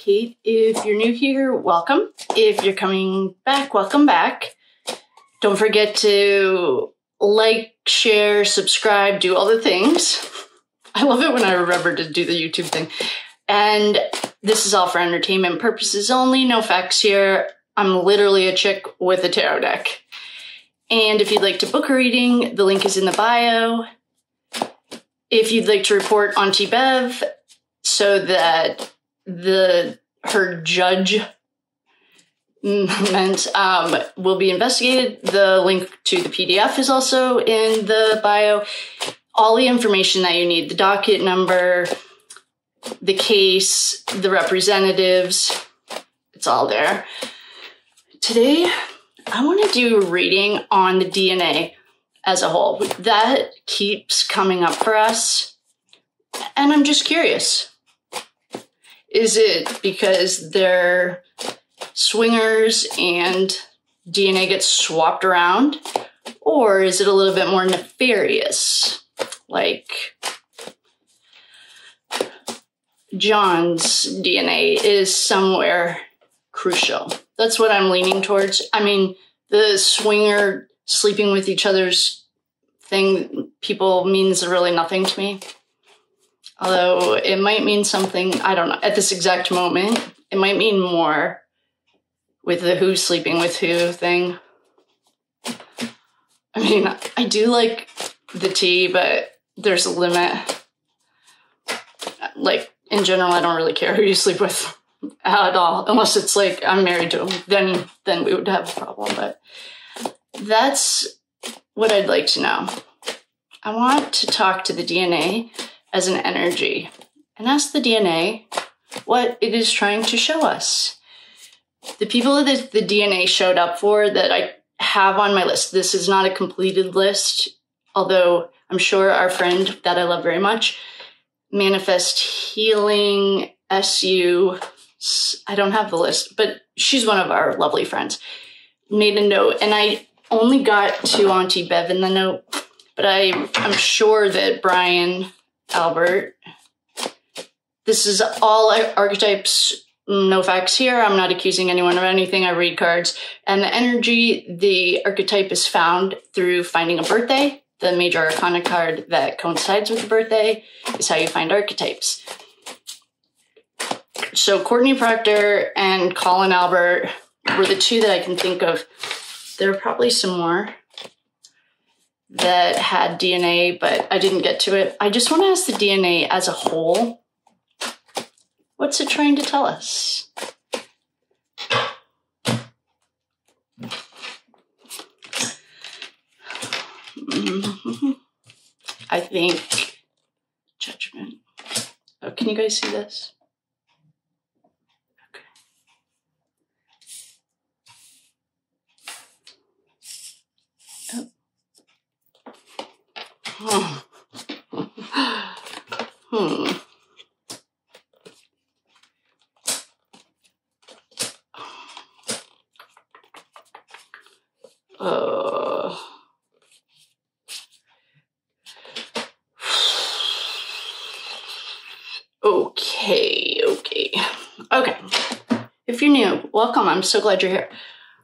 Kate. If you're new here, welcome. If you're coming back, welcome back. Don't forget to like, share, subscribe, do all the things. I love it when I remember to do the YouTube thing. And this is all for entertainment purposes only, no facts here. I'm literally a chick with a tarot deck. And if you'd like to book a reading, the link is in the bio. If you'd like to report Auntie Bev so that her judgment will be investigated, the link to the PDF is also in the bio. All the information that you need, the docket number, the case, the representatives, it's all there. Today, I want to do a reading on the DNA as a whole. That keeps coming up for us, and I'm just curious. Is it because they're swingers and DNA gets swapped around? Or is it a little bit more nefarious? Like John's DNA is somewhere crucial. That's what I'm leaning towards. I mean, the swinger sleeping with each other's thing, people, means really nothing to me. Although it might mean something, I don't know, at this exact moment, it might mean more with the who's sleeping with who thing. I mean, I do like the tea, but there's a limit. Like, in general, I don't really care who you sleep with at all, unless it's like I'm married to him, then we would have a problem. But that's what I'd like to know. I want to talk to the DNA as an energy and ask the DNA what it is trying to show us. The people that the DNA showed up for that I have on my list, this is not a completed list, although I'm sure our friend that I love very much, Manifest Healing SU, I don't have the list, but she's one of our lovely friends, made a note, and I only got to Auntie Bev in the note, but I'm sure that Brian, Albert, this is all archetypes, no facts here. I'm not accusing anyone of anything. I read cards. And the energy, the archetype is found through finding a birthday. The major arcana card that coincides with the birthday is how you find archetypes. So Courtney Proctor and Colin Albert were the two that I can think of. There are probably some more that had DNA, but I didn't get to it. I just want to ask the DNA as a whole, what's it trying to tell us? I think Judgment. Oh, can you guys see this? Okay. Oh. Okay. If you're new, welcome. I'm so glad you're here.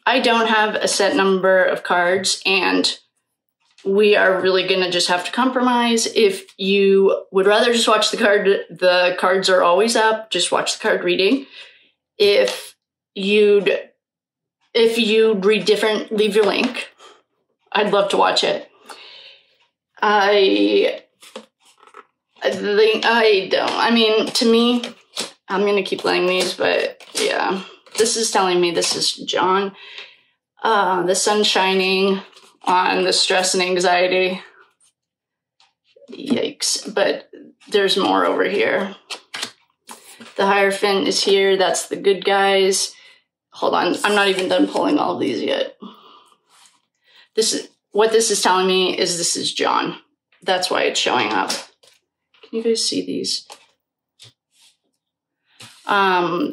I don't have a set number of cards, and we are really going to just have to compromise. If you would rather just watch the cards are always up. Just watch the card reading. If you'd read different, leave your link. I'd love to watch it. I mean, to me, I'm going to keep playing these, but yeah. This is telling me this is John. The sun shining on the stress and anxiety. Yikes. But there's more over here. The Hierophant is here. That's the good guys. Hold on. I'm not even done pulling all of these yet. What this is telling me is this is John. That's why it's showing up. Can you guys see these?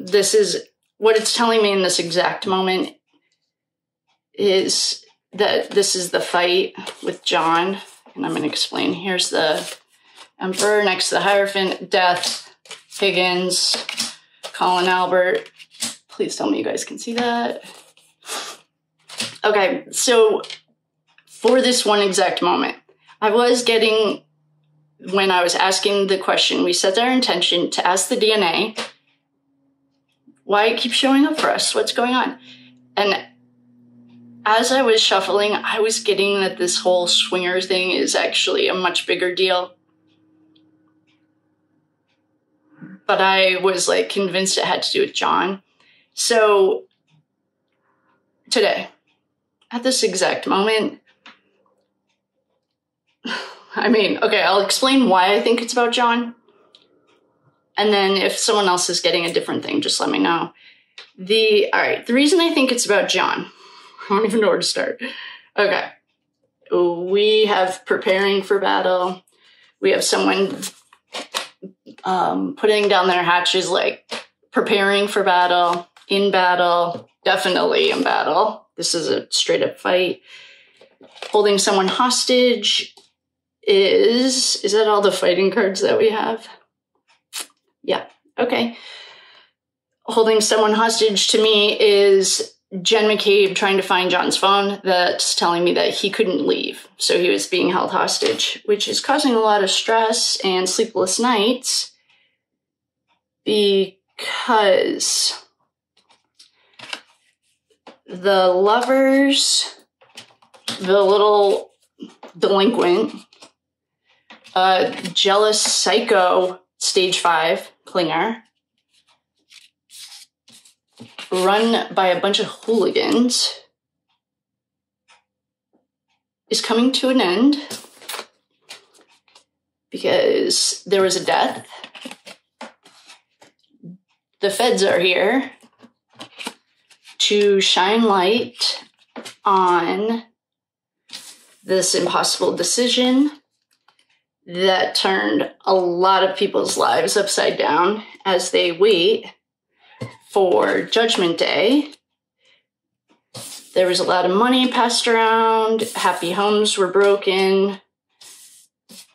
This is what it's telling me in this exact moment is that this is the fight with John. And I'm going to explain. Here's the Emperor next to the Hierophant, Death, Higgins, Colin Albert. Please tell me you guys can see that. Okay, so for this one exact moment, I was getting, when I was asking the question, we set our intention to ask the DNA, why it keeps showing up for us, what's going on? And as I was shuffling, I was getting that this whole swinger thing is actually a much bigger deal. But I was like convinced it had to do with John. So today, at this exact moment, I mean, okay, I'll explain why I think it's about John. And then if someone else is getting a different thing, just let me know. The reason I think it's about John, I don't even know where to start. Okay. We have preparing for battle. We have someone putting down their hatches, like preparing for battle, in battle, definitely in battle. This is a straight up fight. Holding someone hostage is that all the fighting cards that we have? Yeah, okay. Holding someone hostage to me is Jen McCabe trying to find John's phone that's telling me that he couldn't leave. So he was being held hostage, which is causing a lot of stress and sleepless nights because the lovers, the little delinquent, jealous psycho stage 5 clinger, run by a bunch of hooligans, is coming to an end because there was a death. The feds are here to shine light on this impossible decision that turned a lot of people's lives upside down as they wait for Judgment Day. There was a lot of money passed around. Happy homes were broken.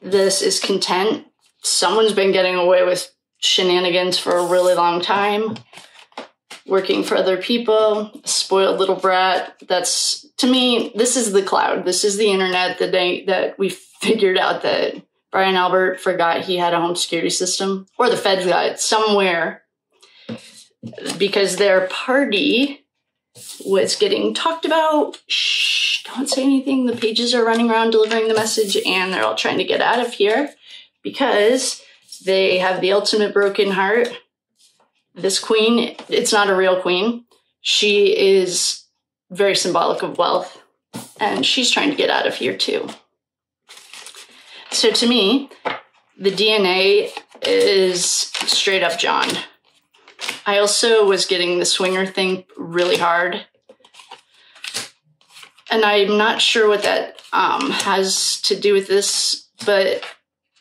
This is content. Someone's been getting away with shenanigans for a really long time. Working for other people. Spoiled little brat. That's, to me, this is the cloud. This is the internet, the day that we figured out that Brian Albert forgot he had a home security system. Or the feds got it somewhere. Because their party was getting talked about. Shh, don't say anything. The pages are running around delivering the message and they're all trying to get out of here because they have the ultimate broken heart. This queen, it's not a real queen. She is very symbolic of wealth and she's trying to get out of here too. So to me, the DNA is straight up John. I also was getting the swinger thing really hard. And I'm not sure what that has to do with this, but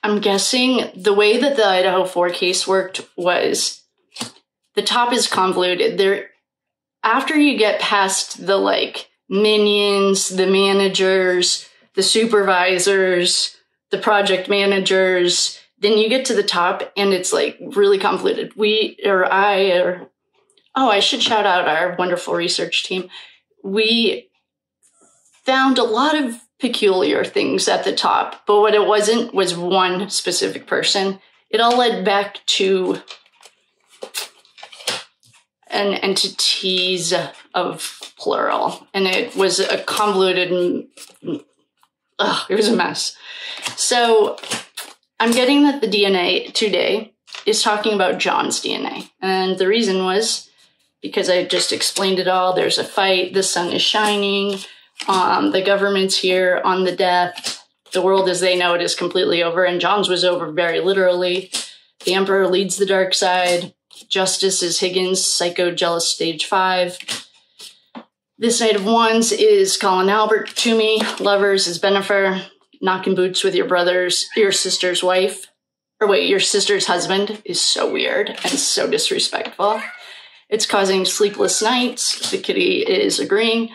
I'm guessing the way that the Idaho 4 case worked was the top is convoluted. There, after you get past the like minions, the managers, the supervisors, the project managers, then you get to the top and it's like really convoluted. I should shout out our wonderful research team. We found a lot of peculiar things at the top, but what it wasn't was one specific person. It all led back to an entities of plural, and it was a convoluted, it was a mess. So I'm getting that the DNA today is talking about John's DNA. And the reason was because I just explained it all. There's a fight. The sun is shining. The government's here on the death. The world as they know it is completely over. And John's was over very literally. The Emperor leads the dark side. Justice is Higgins, psycho jealous stage 5. This Knight of Wands is Colin Albert to me. Lovers is Bennifer. Knocking boots with your sister's wife. Or wait, your sister's husband is so weird and so disrespectful. It's causing sleepless nights. The kitty is agreeing.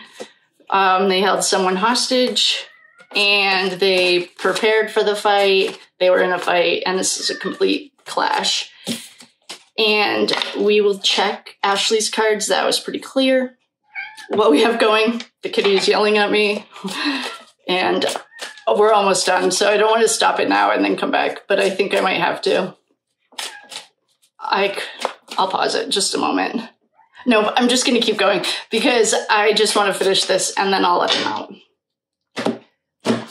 They held someone hostage and they prepared for the fight. They were in a fight and this is a complete clash. And we will check Ashley's cards. That was pretty clear. What we have going, the kitty is yelling at me. And we're almost done, so I don't want to stop it now and then come back, but I think I might have to. I'll pause it just a moment. No, I'm just going to keep going because I just want to finish this and then I'll let them out.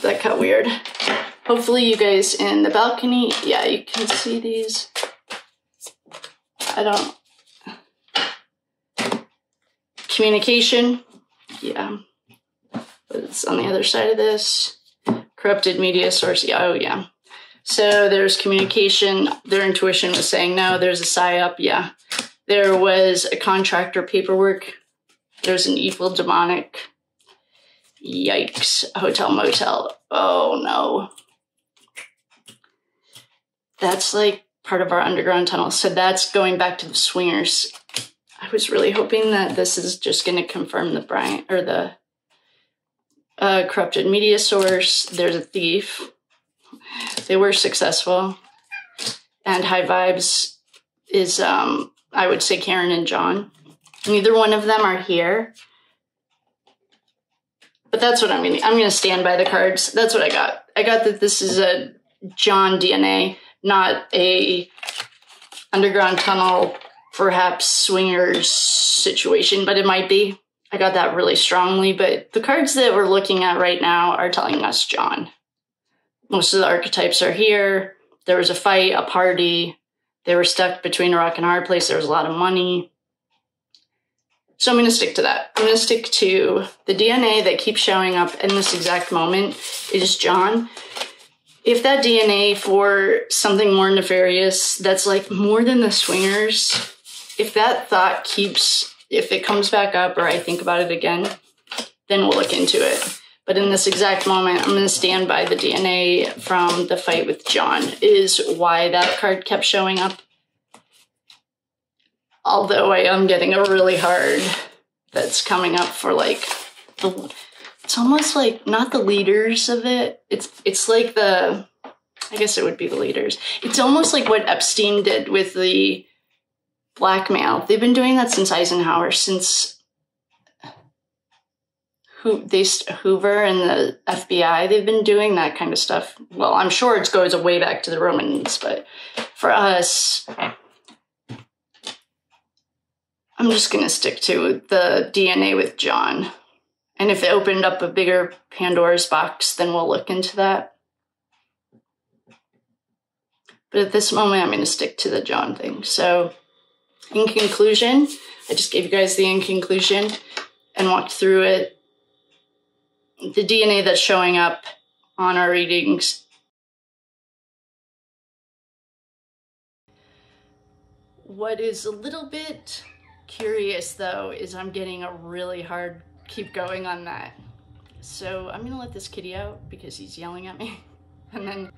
That got weird. Hopefully you guys in the balcony, yeah, you can see these. Communication, yeah. But it's on the other side of this. Corrupted media source, yeah, oh yeah. So there's communication, their intuition was saying no, there's a psyop, yeah. There was a contractor paperwork. There's an evil demonic. Yikes, hotel motel, oh no. That's like part of our underground tunnel. So that's going back to the swingers. I was really hoping that this is just going to confirm the Bryant or the corrupted media source. There's a thief. They were successful. And high vibes is, I would say, Karen and John. Neither one of them are here. But that's what I'm going to stand by the cards. That's what I got. I got that this is a John DNA, not a underground tunnel, perhaps swingers situation, but it might be. I got that really strongly, but the cards that we're looking at right now are telling us John. Most of the archetypes are here. There was a fight, a party. They were stuck between a rock and a hard place. There was a lot of money. So I'm going to stick to that. I'm going to stick to the DNA that keeps showing up in this exact moment is John. If that DNA for something more nefarious, that's like more than the swingers, if that thought keeps, if it comes back up or I think about it again, then we'll look into it. But in this exact moment, I'm going to stand by the DNA from the fight with John is why that card kept showing up. Although I am getting a really hard that's coming up for like, it's almost like not the leaders of it. It's like the, I guess it would be the leaders. It's almost like what Epstein did with the blackmail. They've been doing that since Eisenhower, since Hoover and the FBI. They've been doing that kind of stuff. Well, I'm sure it goes way back to the Romans, but for us, I'm just going to stick to the DNA with John. And if it opened up a bigger Pandora's box, then we'll look into that. But at this moment, I'm going to stick to the John thing. So in conclusion, I just gave you guys the in conclusion and walked through it. The DNA that's showing up on our readings. What is a little bit curious, though, is I'm getting a really hard keep going on that. So I'm gonna let this kitty out because he's yelling at me. And then